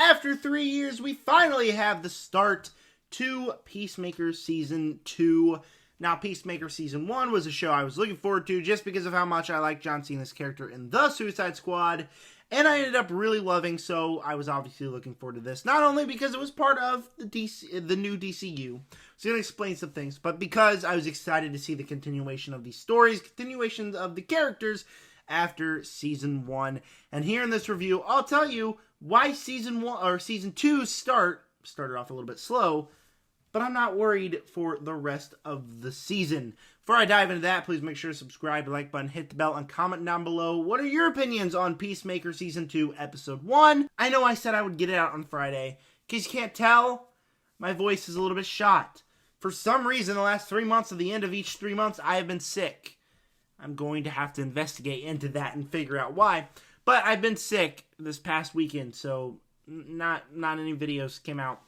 after 3 years, we finally have the start to Peacemaker Season 2. Now, Peacemaker Season 1 was a show I was looking forward to just because of how much I like John Cena's character in The Suicide Squad, and I ended up really loving, so I was obviously looking forward to this. Not only because it was part of the new DCU, I was going to explain some things, but because I was excited to see the continuation of these stories, continuations of the characters after Season 1. And here in this review, I'll tell you why Season 2 started off a little bit slow, but I'm not worried for the rest of the season. Before I dive into that, please make sure to subscribe, like button, hit the bell, and comment down below. What are your opinions on Peacemaker Season 2, Episode 1? I know I said I would get it out on Friday. In case you can't tell, my voice is a little bit shot. For some reason, the last 3 months, at the end of each 3 months, I have been sick. I'm going to have to investigate into that and figure out why. But I've been sick this past weekend, so not any videos came out.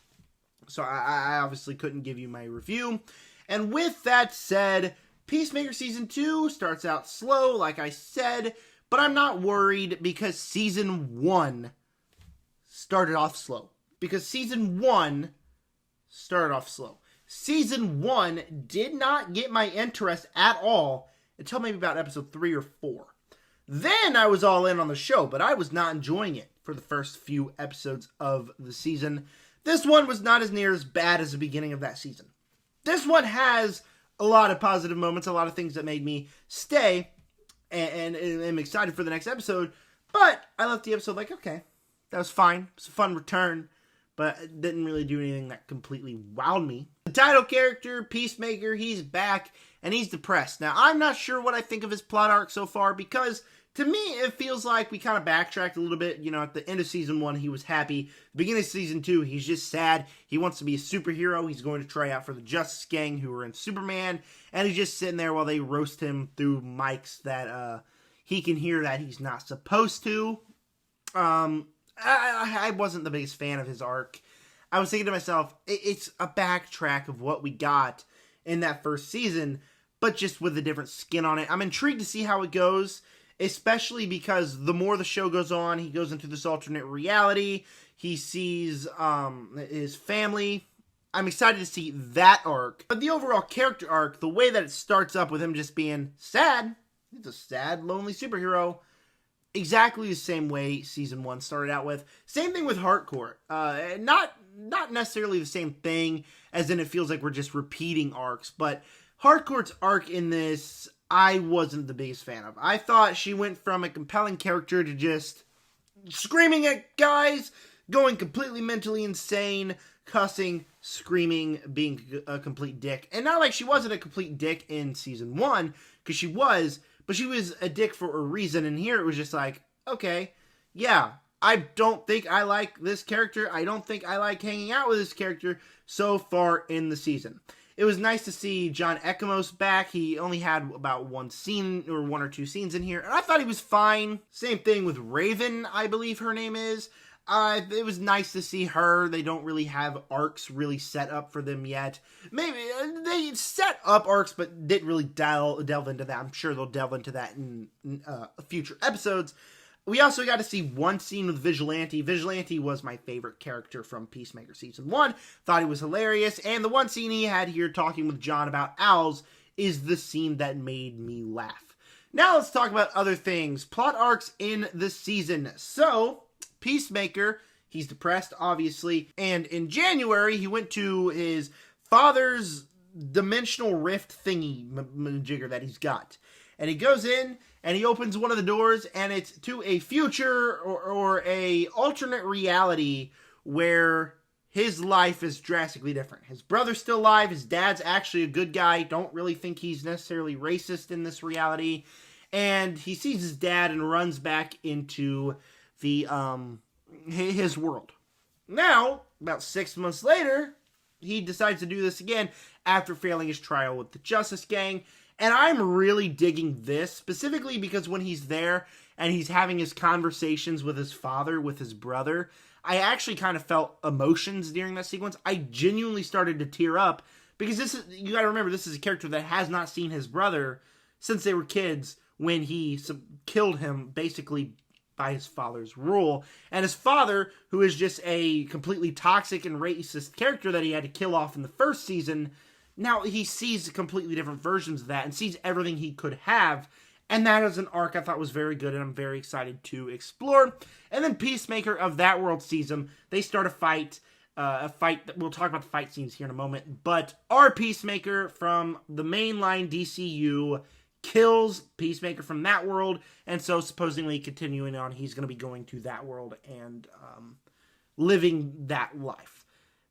So I obviously couldn't give you my review. And with that said, Peacemaker Season 2 starts out slow, like I said, but I'm not worried because Season 1 started off slow. Season 1 did not get my interest at all until maybe about episode 3 or 4. Then I was all in on the show, but I was not enjoying it for the first few episodes of the season. This one was not as near as bad as the beginning of that season. This one has a lot of positive moments, a lot of things that made me stay, and I'm excited for the next episode, but I left the episode like, okay, that was fine. It's a fun return, but it didn't really do anything that completely wowed me. The title character, Peacemaker, he's back, and he's depressed. Now, I'm not sure what I think of his plot arc so far, because to me, it feels like we kind of backtracked a little bit. You know, at the end of Season 1, he was happy. The beginning of Season 2, he's just sad. He wants to be a superhero. He's going to try out for the Justice Gang, who are in Superman. And he's just sitting there while they roast him through mics that he can hear that he's not supposed to. I wasn't the biggest fan of his arc. I was thinking to myself, it's a backtrack of what we got in that first season, but just with a different skin on it. I'm intrigued to see how it goes, especially because the more the show goes on, he goes into this alternate reality. He sees his family. I'm excited to see that arc. But the overall character arc, the way that it starts up with him just being sad, he's a sad, lonely superhero, exactly the same way Season 1 started out with. Same thing with Hardcore. Not necessarily the same thing, as in it feels like we're just repeating arcs, but Hardcore's arc in this, I wasn't the biggest fan of. I thought she went from a compelling character to just screaming at guys, going completely mentally insane, cussing, screaming, being a complete dick. And not like she wasn't a complete dick in Season 1, because she was, but she was a dick for a reason. And here it was just like, okay, yeah, I don't think I like this character. I don't think I like hanging out with this character so far in the season. It was nice to see John Ekamos back. He only had about one scene or one or two scenes in here, and I thought he was fine. Same thing with Raven, I believe her name is. It was nice to see her. They don't really have arcs really set up for them yet. Maybe they set up arcs, but didn't really delve into that. I'm sure they'll delve into that in future episodes. We also got to see one scene with Vigilante. Vigilante was my favorite character from Peacemaker Season 1. Thought he was hilarious. And the one scene he had here talking with John about owls is the scene that made me laugh. Now let's talk about other things. Plot arcs in the season. So, Peacemaker, he's depressed, obviously. And in January, he went to his father's dimensional rift thingy jigger that he's got. And he goes in, and he opens one of the doors, and it's to a future or a alternate reality where his life is drastically different. His brother's still alive. His dad's actually a good guy. Don't really think he's necessarily racist in this reality. And he sees his dad and runs back into the his world. Now, about 6 months later, he decides to do this again after failing his trial with the Justice Gang. And I'm really digging this, specifically because when he's there and he's having his conversations with his father, with his brother, I actually kind of felt emotions during that sequence. I genuinely started to tear up because you gotta remember, this is a character that has not seen his brother since they were kids when he killed him basically by his father's rule. And his father, who is just a completely toxic and racist character that he had to kill off in the first season, now he sees completely different versions of that and sees everything he could have. And that is an arc I thought was very good, and I'm very excited to explore. And then Peacemaker of that world season, they start a fight that we'll talk about the fight scenes here in a moment. But our Peacemaker from the mainline DCU kills Peacemaker from that world, and so supposedly continuing on, he's going to be going to that world and living that life.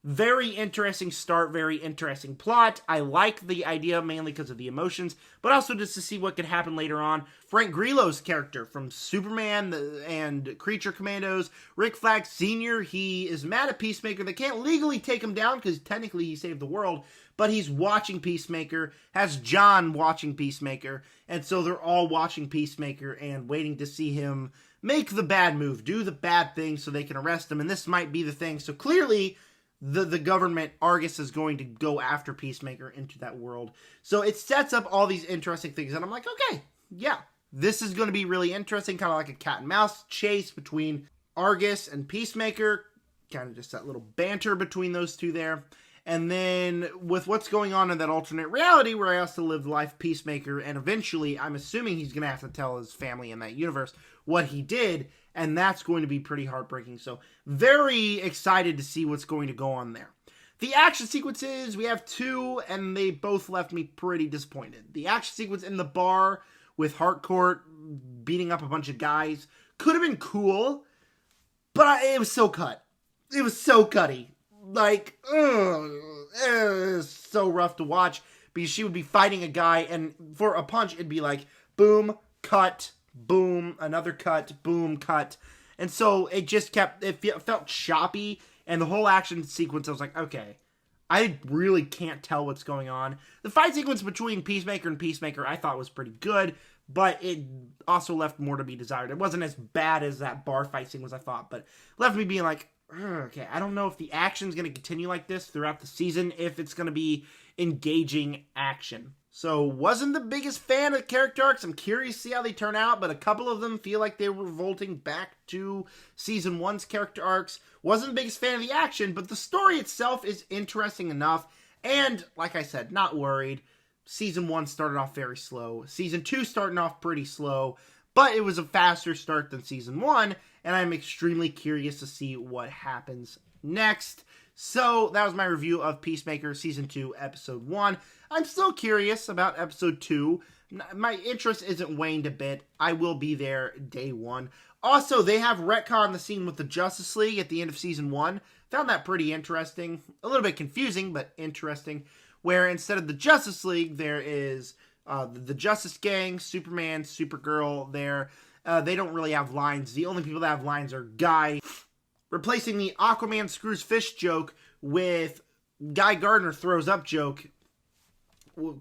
Very interesting start, very interesting plot. I like the idea mainly because of the emotions, but also just to see what could happen later on. Frank Grillo's character from Superman and Creature Commandos, Rick Flag Sr., he is mad at Peacemaker. They can't legally take him down because technically he saved the world, but he's watching Peacemaker, has John watching Peacemaker, and so they're all watching Peacemaker and waiting to see him make the bad move, do the bad thing so they can arrest him, and this might be the thing. So clearly, the government, Argus, is going to go after Peacemaker into that world. So it sets up all these interesting things, and I'm like, okay, yeah, this is going to be really interesting, kind of like a cat and mouse chase between Argus and Peacemaker, kind of just that little banter between those two there. And then with what's going on in that alternate reality where I also live life Peacemaker, and eventually I'm assuming he's going to have to tell his family in that universe what he did, and that's going to be pretty heartbreaking. So very excited to see what's going to go on there. The action sequences, we have two, and they both left me pretty disappointed. The action sequence in the bar with Harcourt beating up a bunch of guys could have been cool, but it was so cut. It was so cutty. Like, it was so rough to watch because she would be fighting a guy, and for a punch, it'd be like, boom, cut, boom, another cut, boom, cut. And so it just felt choppy, and the whole action sequence, I was like, okay, I really can't tell what's going on. The fight sequence between Peacemaker and Peacemaker I thought was pretty good, but it also left more to be desired. It wasn't as bad as that bar fight scene was, I thought, but left me being like, okay, I don't know if the action's going to continue like this throughout the season, if it's going to be engaging action. So, wasn't the biggest fan of character arcs. I'm curious to see how they turn out, but a couple of them feel like they were revolting back to Season 1's character arcs. Wasn't the biggest fan of the action, but the story itself is interesting enough, and, like I said, not worried. Season 1 started off very slow. Season 2 starting off pretty slow, but it was a faster start than Season 1, and I'm extremely curious to see what happens next. So, that was my review of Peacemaker Season 2, Episode 1. I'm still curious about Episode 2. My interest isn't waned a bit. I will be there day one. Also, they have retconned the scene with the Justice League at the end of Season 1. Found that pretty interesting. A little bit confusing, but interesting. Where instead of the Justice League, there is the Justice Gang, Superman, Supergirl there. They don't really have lines. The only people that have lines are Guy. Replacing the Aquaman screws fish joke with Guy Gardner throws up joke.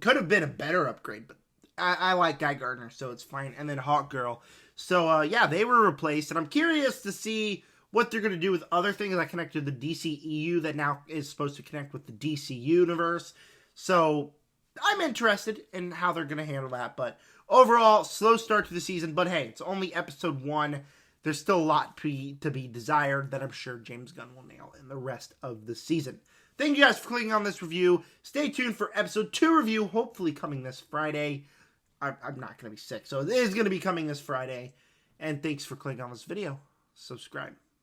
Could have been a better upgrade, but I like Guy Gardner, so it's fine. And then Hawk Girl. So, yeah, they were replaced. And I'm curious to see what they're going to do with other things that connect to the DCEU that now is supposed to connect with the DC Universe. So, I'm interested in how they're going to handle that. But overall, slow start to the season. But hey, it's only Episode 1. There's still a lot to be desired that I'm sure James Gunn will nail in the rest of the season. Thank you guys for clicking on this review. Stay tuned for Episode 2 review, hopefully coming this Friday. I'm not going to be sick, so it is going to be coming this Friday. And thanks for clicking on this video. Subscribe.